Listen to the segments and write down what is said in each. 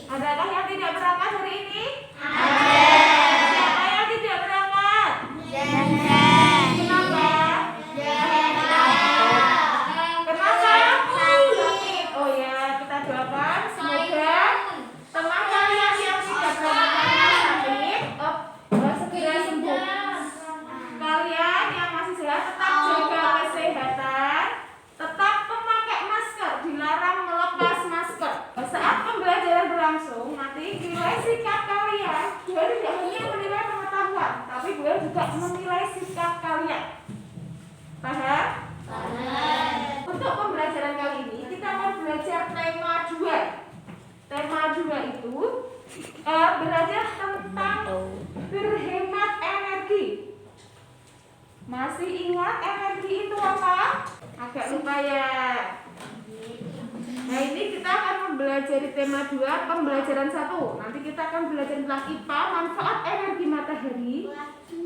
Adakah yang tidak berangkat hari ini? Ada. Siapa yang tidak berangkat? Kenapa? Kenapa? Oh ya, kita doakan semoga teman kalian yang tidak berangkat sakit segera sembuh. Kalian yang masih sehat tetap jaga kesehatan, tetap memakai masker, dilarang melepas masker. Saat pembelajaran berlangsung, nanti nilai sikap kalian, gue tidak hanya menilai pengetahuan, tapi gue juga menilai sikap kalian. Paham? Untuk pembelajaran kali ini kita akan belajar tema 2. Tema 2 itu belajar tentang berhemat energi. Masih ingat energi itu apa? Agak lupa ya. Nah, ini kita akan mempelajari tema 2 pembelajaran 1. Nanti kita akan belajar tentang IPA, manfaat energi matahari.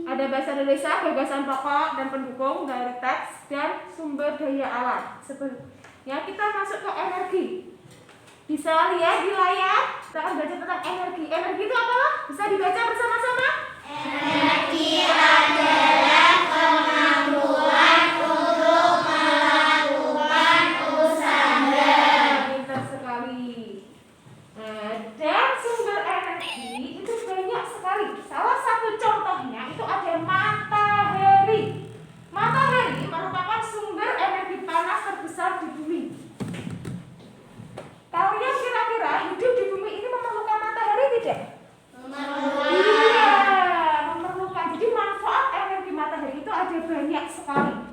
Ada bahasa Indonesia, gagasan pokok dan pendukung dari teks dan sumber daya alam. Sebelumnya kita masuk ke energi. Bisa lihat di layar, kita akan belajar tentang energi. Energi itu apa? Bisa dibaca bersama-sama? Energi adalah kemampuan untuk melakukan usaha. Pintar sekali. Dan sumber energi itu banyak sekali. Salah satu contohnya itu ada matahari. Matahari merupakan sumber energi panas terbesar di bumi. Kalian kira-kira hidup di bumi ini memerlukan matahari tidak? Iya, memerlukan. Jadi manfaat energi matahari itu ada banyak sekali.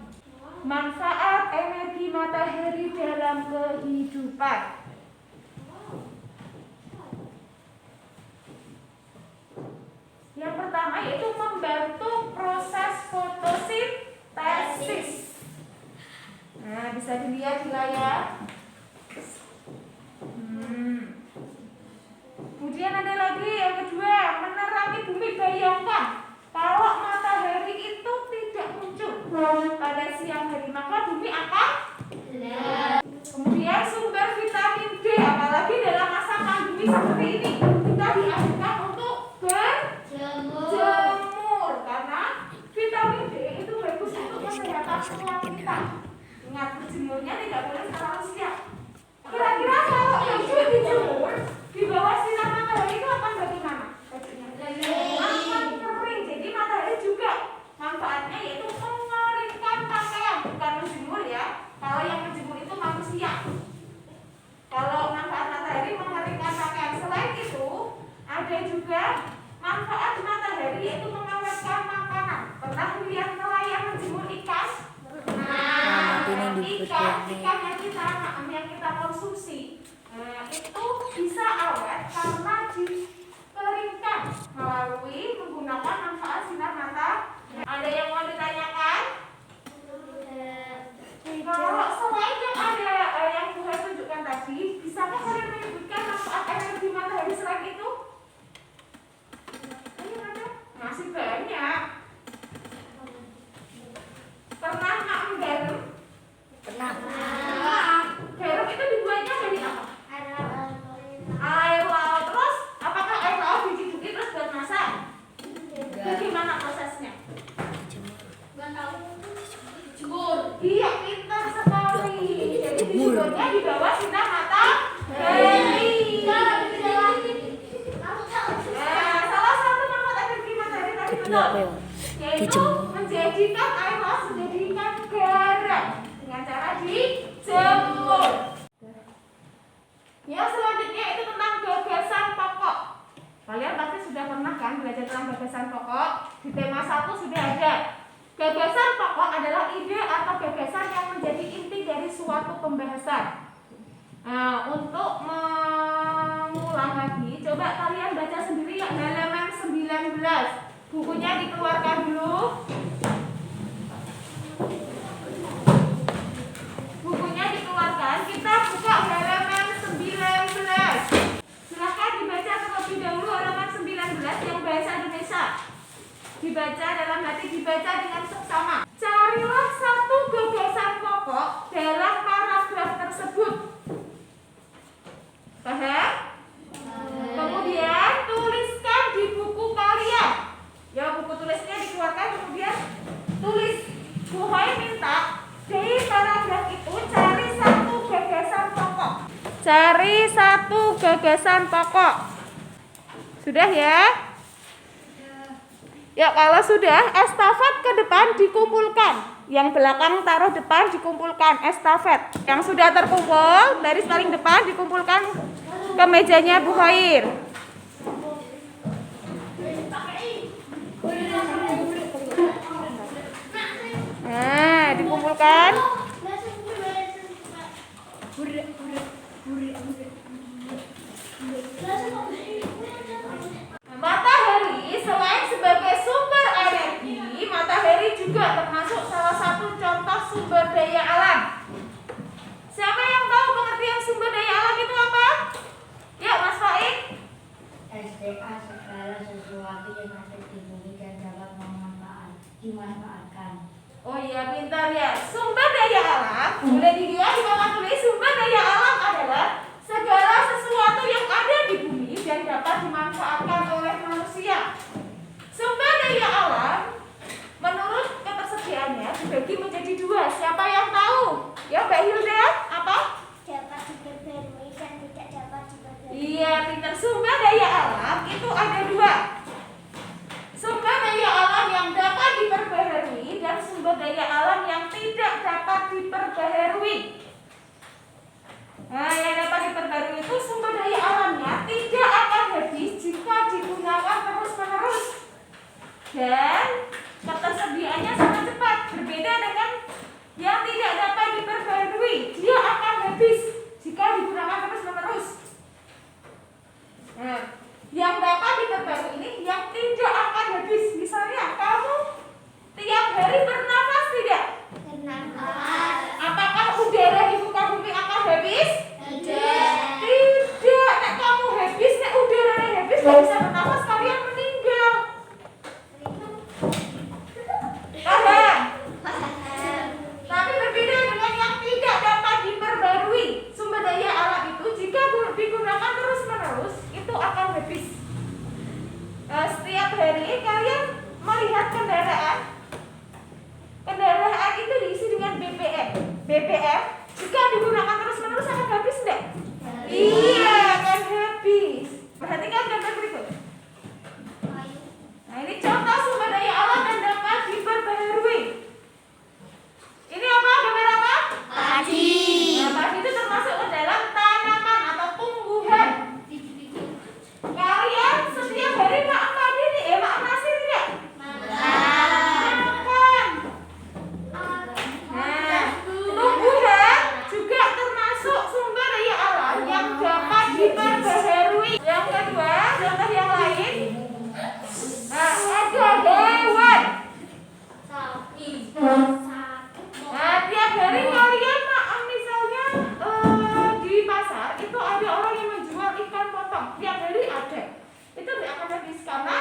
Manfaat energi matahari dalam kehidupan. Yang pertama yaitu membantu proses fotosintesis. Nah, bisa dilihat di layar. Kemudian ada lagi yang kedua, menerangi bumi. Bayangkan kalau matahari itu tidak muncul pada siang hari, maka bumi akan gelap. Kemudian sumber vitamin D, apalagi dalam masa pandemi seperti ini, kita dianjurkan untuk berjemur karena vitamin D itu bagus untuk kesehatan tulang kita. Ingat, berjemurnya tidak boleh terlalu siang. Kira-kira kalau baju dijemur di bawah sinar matahari itu akan bagaimana? Akan kering. Jadi matahari juga manfaatnya yaitu mengeringkan pakaian, bukan menjemur ya. Kalau yang menjemur itu manusia. Kalau manfaat matahari mengeringkan pakaian. Selain itu ada juga manfaat matahari yaitu mengawetkan makanan. Pernah lihat nelayan menjemur ikan? Ikan yang kita konsumsi itu bisa awet karena dikeringkan melalui menggunakan manfaat sinar matahari. Ada yang mau ditanyakan? Kalau selain yang ada yang Tuhan tunjukkan tadi, bisakah kalian menyebutkan manfaat energi matahari selain itu? Masih banyak. Pernah makan garam? Pernah. Garam itu dibuatnya dari apa? Air laut. Terus apakah air laut dicuci terus buat masak? Bagaimana prosesnya? Gak tahu. Jemur. Iya, pintar sekali. Jadi dibuatnya di bawah sinar matahari. Salah satu manfaat energi matahari tadi betul, yaitu menjadikan air laut menjadikan garam dengan cara dijemur. Yang selanjutnya itu tentang gagasan pokok. Kalian pasti sudah pernah kan belajar tentang gagasan pokok. Di tema 1 sudah ada. Gagasan pokok adalah ide atau gagasan yang menjadi inti dari suatu pembahasan. Nah, untuk mengulang lagi, coba kalian baca sendiri yang halaman 19. Bukunya dikeluarkan dulu. Bukunya dikeluarkan. Kita buka halaman 19. Silahkan dibaca terlebih dahulu halaman 19 yang bahasa Indonesia. Dibaca dalam hati, dibaca dengan seksama. Carilah satu gagasan pokok dalam paragraf tersebut. Paham? Kemudian tuliskan di buku kalian. Ya, buku tulisnya dikeluarkan, kemudian tulis. Buhai minta di paragraf itu cari satu gagasan pokok. Cari satu gagasan pokok. Sudah ya? Ya, kalau sudah, estafet ke depan dikumpulkan. Yang belakang taruh depan dikumpulkan, estafet. Yang sudah terkumpul, baris paling depan dikumpulkan ke mejanya Bu Khair. Nah, dikumpulkan. Matahari selain sebagai sumber energi, matahari juga termasuk salah satu contoh sumber daya alam. Siapa yang tahu pengertian sumber daya alam itu apa? Ya, Mas Faik. SDA segala sesuatu yang ada di bumi dan dapat dimanfaatkan. Oh iya, pintar ya. Sumber daya alam, boleh dilihat di papan tulis, sumber daya alam adalah segala sesuatu yang ada di bumi dan dapat dimanfaatkan oleh manusia. Sumber daya alam menurut ketersediaannya dibagi menjadi dua. Siapa yang tahu? Ya, Mbak Hilda, apa? Dapat diperbarui dan tidak dapat diperbarui. Iya, pintar. Sumber daya alam itu ada dua. Sumber daya alam yang dapat diperbaharui dan sumber daya alam yang tidak dapat diperbaharui. Nah, yang dapat diperbarui itu sumber daya alamnya tidak akan habis jika digunakan terus-menerus. Dan ketersediaannya sangat cepat. Berbeda dengan yang tidak dapat diperbarui, dia akan habis jika digunakan terus-menerus. Nah, yang dapat diperbarui ini yang tidak akan habis. Misalnya kamu tiap hari bernafas tidak? Bernafas. Apakah udara di muka bumi akan habis? Tidak. Tidak. Nek kamu habis, nek udaranya habis, nggak bisa bernafas, kalian meninggal. Paham? Tapi berbeda dengan yang tidak dapat diperbarui. Sumber daya alam itu jika digunakan terus-menerus itu akan habis. Setiap hari kalian melihat kendaraan itu diisi dengan BBM. BBM jika digunakan terus-menerus akan habis enggak? Iya, akan habis. Perhatikan gambar berikut. Nah, ini contoh sumber daya alam yang dapat diperbaharui. Ini apa? Gambar apa? Padi. Nah, padi itu termasuk ke dalam tanaman atau tumbuhan. Kalian setiap hari makan padi nih, makan nasi tidak? Makan. Nah, tumbuhan juga termasuk sumber daya alam yang dapat diperbaharui. Yang kedua, contoh yang lain. Nah, ada hewan. Nah, tiap hari kalian makan misalnya di pasar itu ada orang yang menjual ikan potong. Tiap hari ada. Itu tidak akan habis karena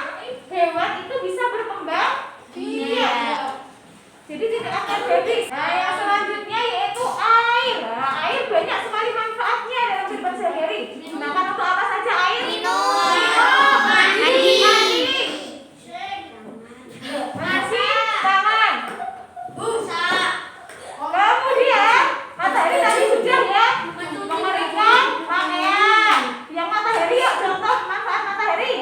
hewan itu bisa berkembang biak. Jadi tidak akan habis. Nah, yang selanjutnya yaitu air. Nah, air banyak sekali manfaatnya dalam kehidupan sehari-hari. Gunakan untuk apa saja air? Minum. Mandi. Nasi, tangan. Kemudian matahari tadi sudah ya mengeringkan pakaian. Yang matahari yuk contoh manfaat matahari.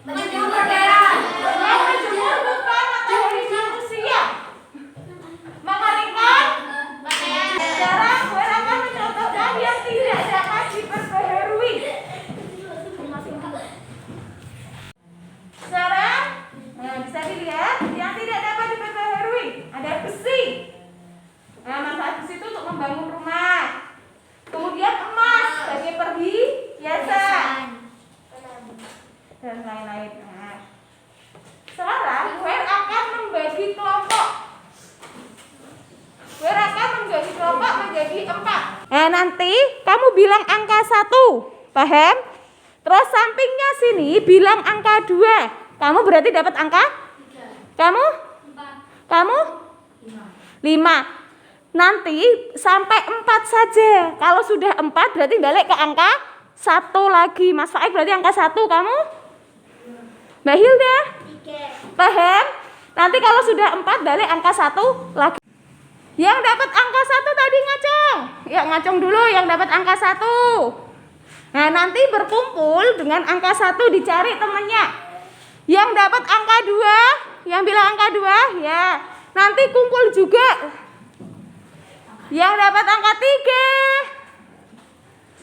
Menjemur pakaian. Yang menjemur bukan matahari manusia. Mengeringkan Pakaian. sekarang gue akan mencontohkan yang tidak dapat diperbaharui. Sekarang bisa dilihat yang tidak dapat diperbaharui ada besi. Nah, manfaat besi itu untuk membangun rumah. Kemudian emas sebagai perhiasan dan lain-lain. Nah, sekarang gue akan membagi kelompok. Gue akan membagi kelompok menjadi 4. Nah, nanti kamu bilang angka 1, paham? Terus sampingnya sini bilang angka 2. Kamu berarti dapat angka? 3. Kamu? 4. Kamu? 5. Nanti sampai 4 saja. Kalau sudah 4 berarti balik ke angka satu lagi. Mas Faik berarti angka 1, kamu? Mbak Hilda? 3. Paham? Nanti kalau sudah 4 balik angka 1 lagi. Yang dapat angka 1 tadi ngacung. Ya ngacung dulu yang dapat angka 1. Nah nanti berkumpul dengan angka 1 dicari temannya. Yang dapat angka 2, yang bilang angka 2 ya nanti kumpul juga. Yang dapat angka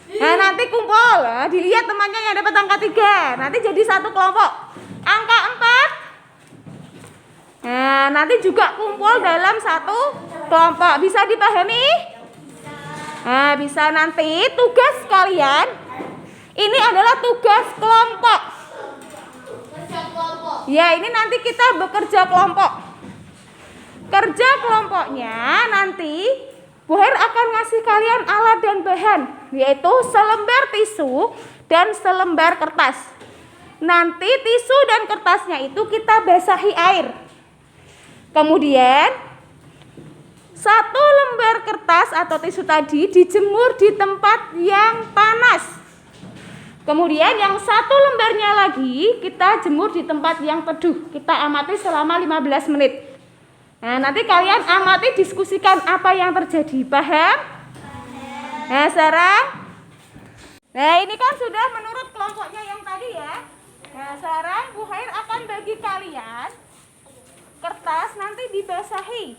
3, nah nanti kumpul. Nah, dilihat temannya yang dapat angka 3, nanti jadi satu kelompok. Angka 4, nah nanti juga kumpul dalam satu kelompok. Bisa dipahami? Nah bisa. Nanti tugas kalian ini adalah tugas kelompok. Ya ini nanti kita bekerja kelompok. Kerja kelompoknya nanti Bu Her akan ngasih kalian alat dan bahan, yaitu selembar tisu dan selembar kertas. Nanti tisu dan kertasnya itu kita basahi air. Kemudian satu lembar kertas atau tisu tadi dijemur di tempat yang panas. Kemudian yang satu lembarnya lagi kita jemur di tempat yang teduh. Kita amati selama 15 menit. Nah nanti kalian amati, diskusikan apa yang terjadi. Paham? Nah sekarang, nah ini kan sudah menurut kelompoknya yang tadi ya. Nah sekarang Bu Hair akan bagi kalian kertas, nanti dibasahi.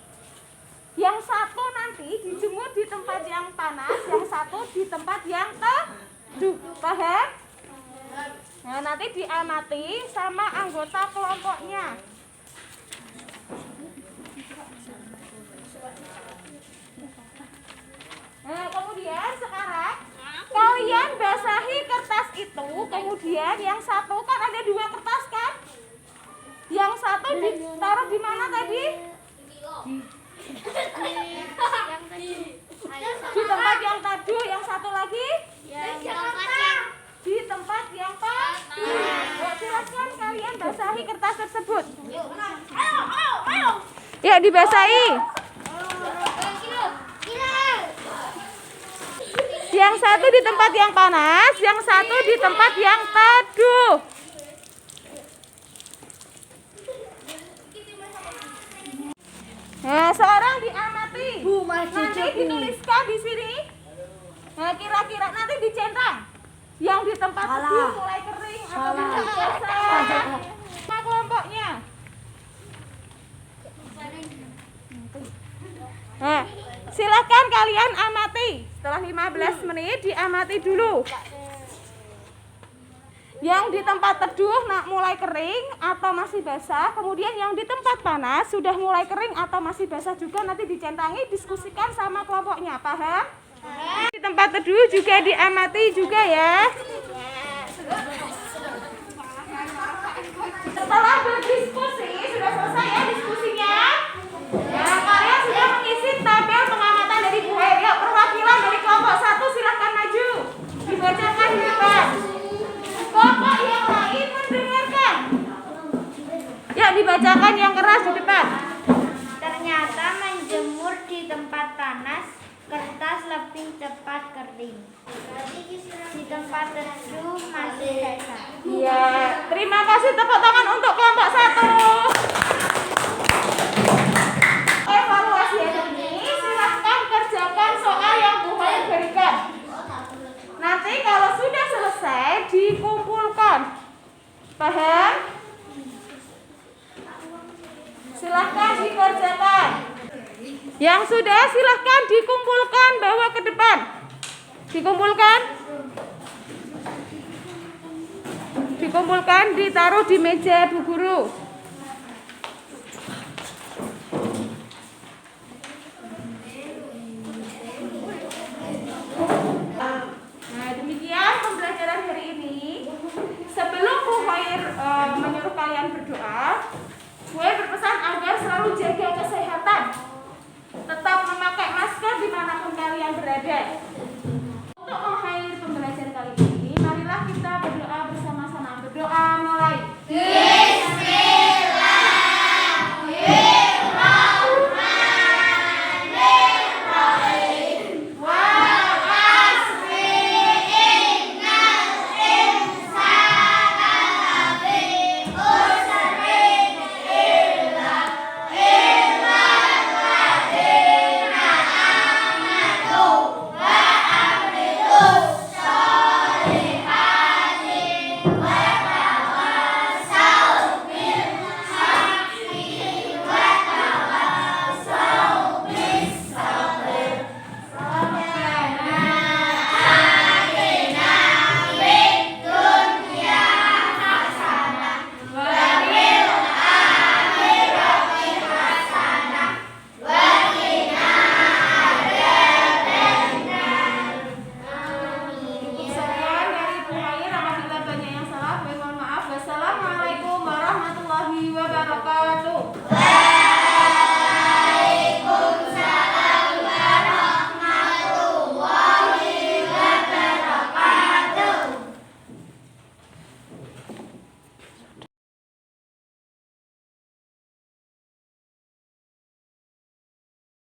Yang satu nanti dijemur di tempat yang panas, yang satu di tempat yang teduh. Paham? Nah nanti diamati sama anggota kelompoknya. Nah kemudian sekarang kalian basahi kertas itu. Kemudian yang satu kan ada 2 kertas kan? Yang satu ditaruh di mana tadi? Di tempat yang teduh. Yang satu lagi? Di tempat yang teduh. Silakan kalian basahi kertas tersebut. Ya dibasahi. Yang satu di tempat yang panas, yang satu di tempat yang teduh. Nah, sekarang diamati. Nanti dituliskan di sini. Nah, kira-kira nanti dicentang. Yang di tempat teduh mulai kering atau masih basah. Sama kelompoknya. Nah, silakan kalian amati. Setelah 15 menit diamati dulu. Yang di tempat teduh mulai kering atau masih basah. Kemudian yang di tempat panas sudah mulai kering atau masih basah juga, nanti dicentangi, diskusikan sama kelompoknya. Paham? Di tempat teduh juga diamati juga ya. Setelah berdiskusi, sudah selesai ya diskusinya. Nah, kalian sudah mengisi tabel pengamatan dari Bu Hair. Yuk, perwakilan dari kelompok 1 silahkan maju. Dibacakan di depan. Kelompok yang lain mendengarkan. Ya, dibacakan yang keras di depan. Ternyata menjemur di tempat panas, kertas lebih cepat kering. Di tempat teduh masih basah. Iya, terima kasih, tepuk tangan untuk kelompok 1. Evaluasi hari ini, silahkan kerjakan soal yang Bu Hair berikan. Nanti kalau sudah selesai dikumpulkan. Paham? Silahkan dikerjakan. Yang sudah silahkan dikumpulkan, bawa ke depan. Dikumpulkan. Dikumpulkan, ditaruh di meja Bu Guru. Nah, demikian pembelajaran hari ini. Sebelum Bu Hair menyuruh kalian berdoa, Bu Hair berpesan agar selalu jaga kesehatan. Tetap memakai masker dimanapun kalian berada.